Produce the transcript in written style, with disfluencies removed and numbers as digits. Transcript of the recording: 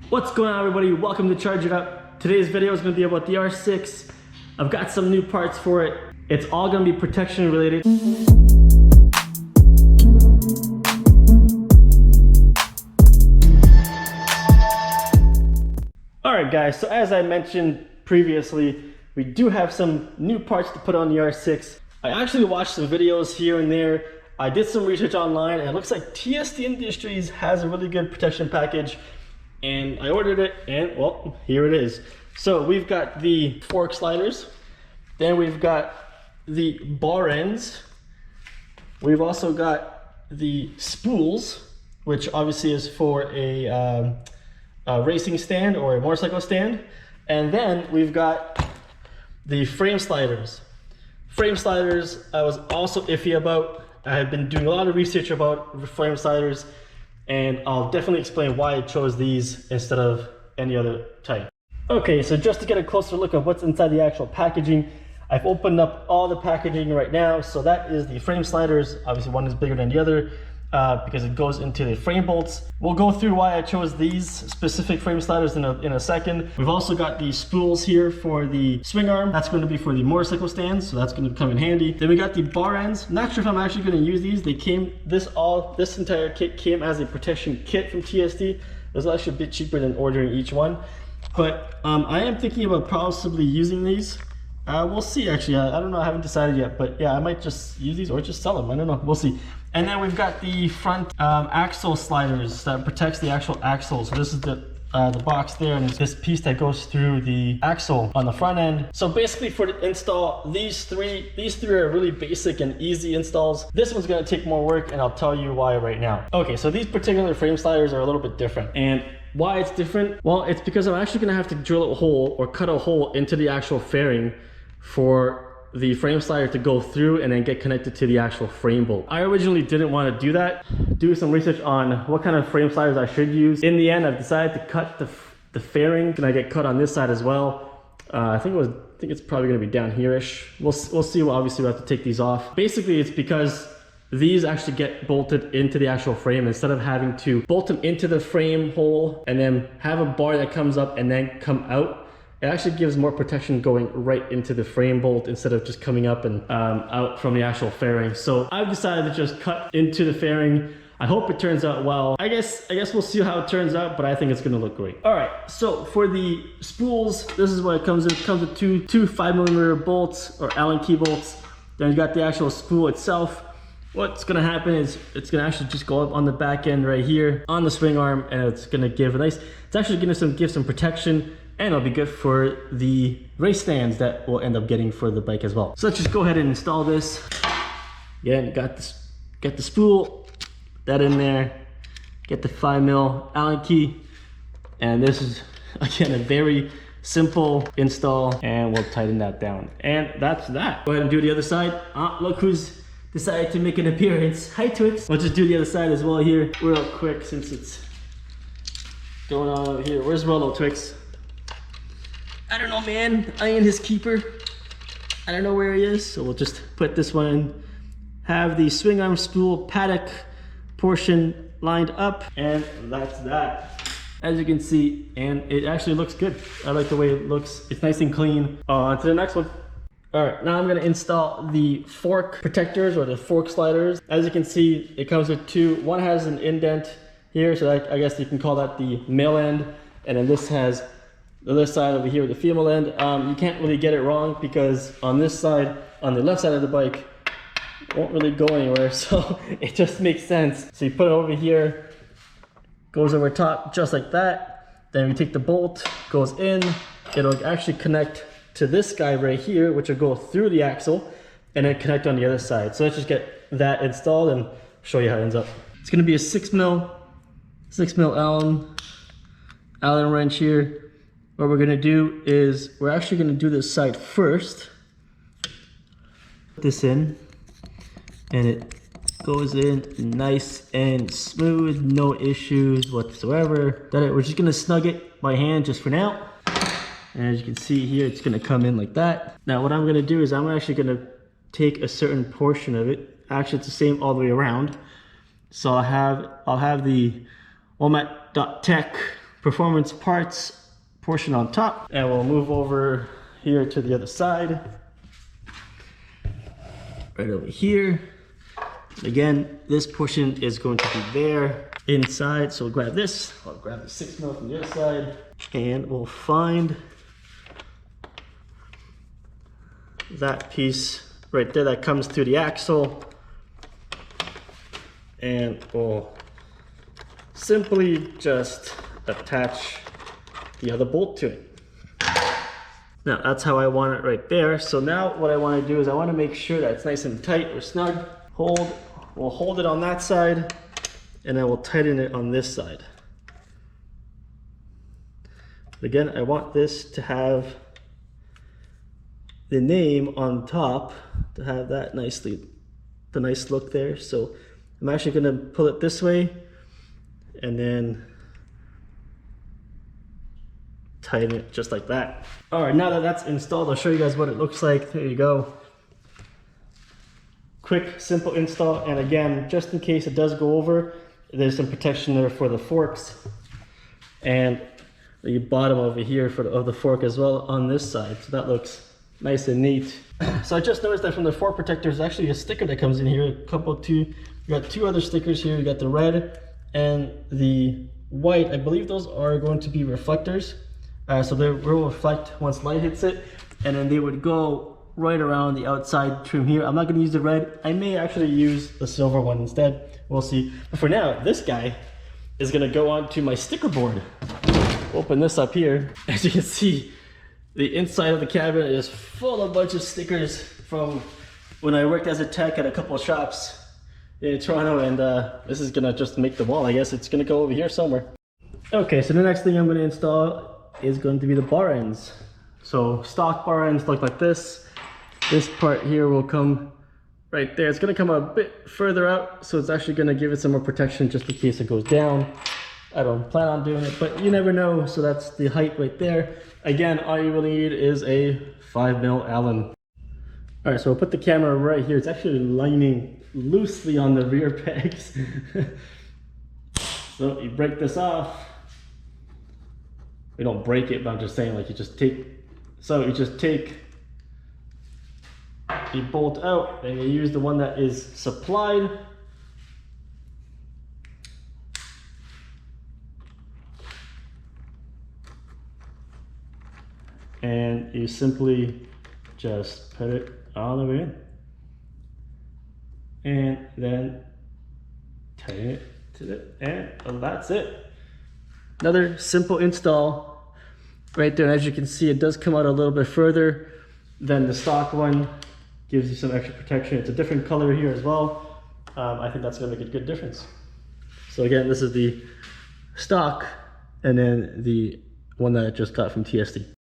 What's going on, everybody? Welcome to Charge It Up. Today's video is going to be about the R6. I've got some new parts for it. It's all going to be protection related. Alright guys, so as I mentioned previously, we do have some new parts to put on the R6. I actually watched some videos here and there. I did some research online and it looks like TST Industries has a really good protection package. And I ordered it and well, here it is. So we've got the fork sliders, then we've got the bar ends. We've also got the spools, which obviously is for a racing stand or a motorcycle stand. And then we've got the frame sliders. Frame sliders I was also iffy about. I have been doing a lot of research about frame sliders, and I'll definitely explain why I chose these instead of any other type. Okay, so just to get a closer look at what's inside the actual packaging, I've opened up all the packaging right now. So that is the frame sliders. Obviously one is bigger than the other because it goes into the frame bolts. We'll go through why I chose these specific frame sliders in a second. We've also got the spools here for the swing arm. That's going to be for the motorcycle stands, so that's going to come in handy. Then we got the bar ends. Not sure if I'm actually going to use these. They came, this entire kit came as a protection kit from TST. It was actually a bit cheaper than ordering each one. But I am thinking about possibly using these. We'll see actually, I don't know, I haven't decided yet, but yeah, I might just use these or just sell them, I don't know, we'll see. And then we've got the front axle sliders that protects the actual axle. So this is the box there, and it's this piece that goes through the axle on the front end. So basically for the install, these three are really basic and easy installs. This one's gonna take more work and I'll tell you why right now. Okay, so these particular frame sliders are a little bit different. And why it's different? Well, it's because I'm actually gonna have to drill a hole or cut a hole into the actual fairing for the frame slider to go through and then get connected to the actual frame bolt. I originally didn't want to do that. Do some research on what kind of frame sliders I should use. In the end, I've decided to cut the fairing. Can I get cut on this side as well? I think it's probably going to be down here-ish. We'll see. Well, obviously we'll have to take these off. Basically, it's because these actually get bolted into the actual frame instead of having to bolt them into the frame hole and then have a bar that comes up and then come out. It actually gives more protection going right into the frame bolt instead of just coming up and out from the actual fairing. So I've decided to just cut into the fairing. I hope it turns out well. I guess we'll see how it turns out, but I think it's gonna look great. All right, so for the spools, this is what it comes in. It comes with two 5mm bolts or Allen key bolts. Then you got the actual spool itself. What's gonna happen is it's gonna actually just go up on the back end right here on the swing arm, and it's gonna give a nice, it's actually gonna give some protection, and it'll be good for the race stands that we'll end up getting for the bike as well. So let's just go ahead and install this. Again, get the spool, that in there, get the 5mm Allen key, and this is again a very simple install, and we'll tighten that down. And that's that. Go ahead and do the other side. Look who's decided to make an appearance. Hi Twix. We'll just do the other side as well here real quick since it's going on over here. Where's Rollo, Twix? I don't know, man. I ain't his keeper. I don't know where he is, so we'll just put this one in. Have the swing arm spool paddock portion lined up, and that's that. As you can see, and it actually looks good. I like the way it looks. It's nice and clean. On to the next one. All right, now I'm gonna install the fork protectors or the fork sliders. As you can see, it comes with two. One has an indent here, so I guess you can call that the male end, and then this has the other side over here, the female end. You can't really get it wrong because on this side, on the left side of the bike, it won't really go anywhere, so it just makes sense. So you put it over here, goes over top just like that. Then we take the bolt, goes in, it'll actually connect to this guy right here, which will go through the axle and then connect on the other side. So let's just get that installed and show you how it ends up. It's gonna be a 6mm Allen wrench here. What we're gonna do is we're actually gonna do this side first. Put this in, and it goes in nice and smooth, no issues whatsoever. We're just gonna snug it by hand just for now. And as you can see here, it's gonna come in like that. Now what I'm gonna do is I'm actually gonna take a certain portion of it. Actually, it's the same all the way around. So I'll have the Omet.tech performance parts portion on top, and we'll move over here to the other side. Right over here. Again, this portion is going to be there inside, so we'll grab this. I'll grab the 6mm from the other side, and we'll find that piece right there that comes through the axle, and we'll simply just attach the other bolt to it. Now that's how I want it right there. So now what I want to do is I want to make sure that it's nice and tight or snug. We'll hold it on that side, and then we'll tighten it on this side. Again, I want this to have the name on top, to have that the nice look there. So I'm actually going to pull it this way and then tighten it just like that. All right, now that that's installed, I'll show you guys what it looks like. There you go. Quick, simple install. And again, just in case it does go over, there's some protection there for the forks and the bottom over here of the fork as well on this side. So that looks nice and neat. So I just noticed that from the fork protector, there's actually a sticker that comes in here. You got two other stickers here. You got the red and the white. I believe those are going to be reflectors. So they will reflect once light hits it, and then they would go right around the outside trim here. I'm not going to use the red. I may actually use the silver one instead. We'll see. But for now, this guy is going to go onto my sticker board. Open this up here. As you can see, the inside of the cabinet is full of a bunch of stickers from when I worked as a tech at a couple of shops in Toronto, and this is gonna just make the wall. I guess it's gonna go over here somewhere. Okay, so the next thing I'm gonna install is going to be the bar ends. So stock bar ends look like this. This part here will come right there. It's gonna come a bit further out, so it's actually gonna give it some more protection just in case it goes down. I don't plan on doing it, but you never know. So that's the height right there. Again, all you really need is a 5mm Allen. All right, so we'll put the camera right here. It's actually lining loosely on the rear pegs. So you break this off. We don't break it, but I'm just saying, like, you just take the bolt out and you use the one that is supplied. And you simply just put it all the way in. And then tighten it to it, and that's it. Another simple install right there. And as you can see, it does come out a little bit further than the stock one. Gives you some extra protection. It's a different color here as well. I think that's gonna make a good difference. So again, this is the stock, and then the one that I just got from TSD.